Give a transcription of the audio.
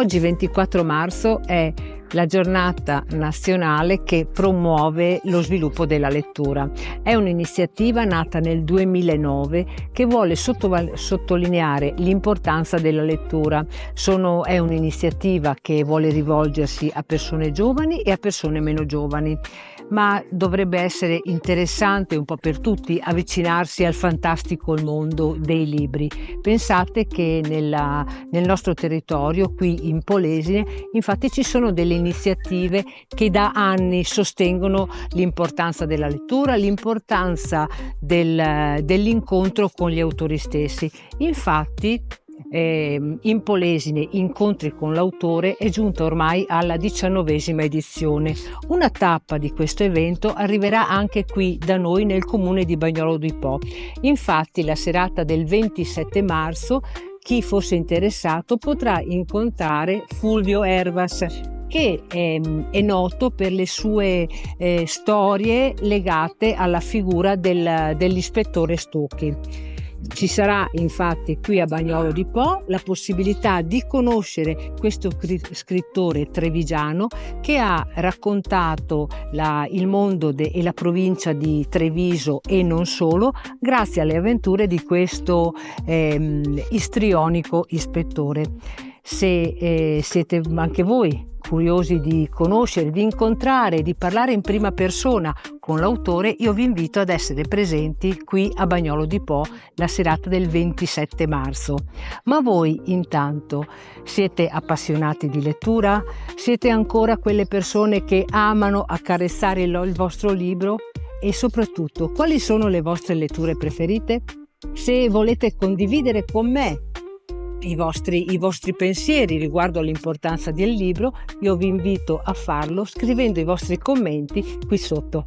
Oggi 24 marzo è la giornata nazionale che promuove lo sviluppo della lettura. È un'iniziativa nata nel 2009 che vuole sottolineare l'importanza della lettura. È un'iniziativa che vuole rivolgersi a persone giovani e a persone meno giovani, ma dovrebbe essere interessante un po' per tutti avvicinarsi al fantastico mondo dei libri. Pensate che nel nostro territorio, qui in Polesine, infatti ci sono delle iniziative che da anni sostengono l'importanza della lettura, l'importanza dell'incontro con gli autori stessi. Infatti in Polesine Incontri con l'autore è giunta ormai alla 19ª edizione. Una tappa di questo evento arriverà anche qui da noi nel comune di Bagnolo di Po. Infatti la serata del 27 marzo chi fosse interessato potrà incontrare Fulvio Ervas, che è noto per le sue storie legate alla figura dell'ispettore Stocchi. Ci sarà infatti qui a Bagnolo di Po la possibilità di conoscere questo scrittore trevigiano che ha raccontato il mondo e la provincia di Treviso e non solo, grazie alle avventure di questo istrionico ispettore. Se siete anche voi curiosi di conoscere, di incontrare, di parlare in prima persona con l'autore, io vi invito ad essere presenti qui a Bagnolo di Po la serata del 27 marzo. Ma voi intanto siete appassionati di lettura? Siete ancora quelle persone che amano accarezzare il vostro libro? E soprattutto, quali sono le vostre letture preferite? Se volete condividere con me i vostri pensieri riguardo all'importanza del libro, io vi invito a farlo scrivendo i vostri commenti qui sotto.